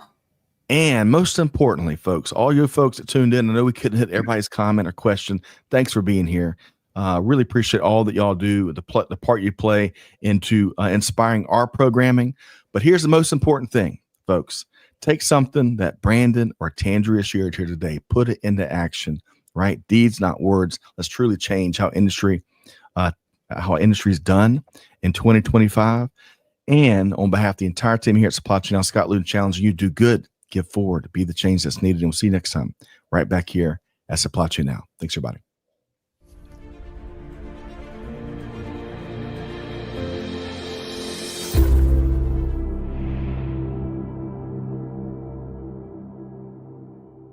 And most importantly, folks, all you folks that tuned in, I know we couldn't hit everybody's comment or question. Thanks for being here. Really appreciate all that y'all do, the part you play into inspiring our programming. But here's the most important thing, folks. Take something that Brandon or Tandreia shared here today, put it into action, right? Deeds, not words. Let's truly change how industry is done in 2025. And on behalf of the entire team here at Supply Chain Now, Scott Luton challenging you, do good, give forward, be the change that's needed. And we'll see you next time right back here at Supply Chain Now. Thanks, everybody.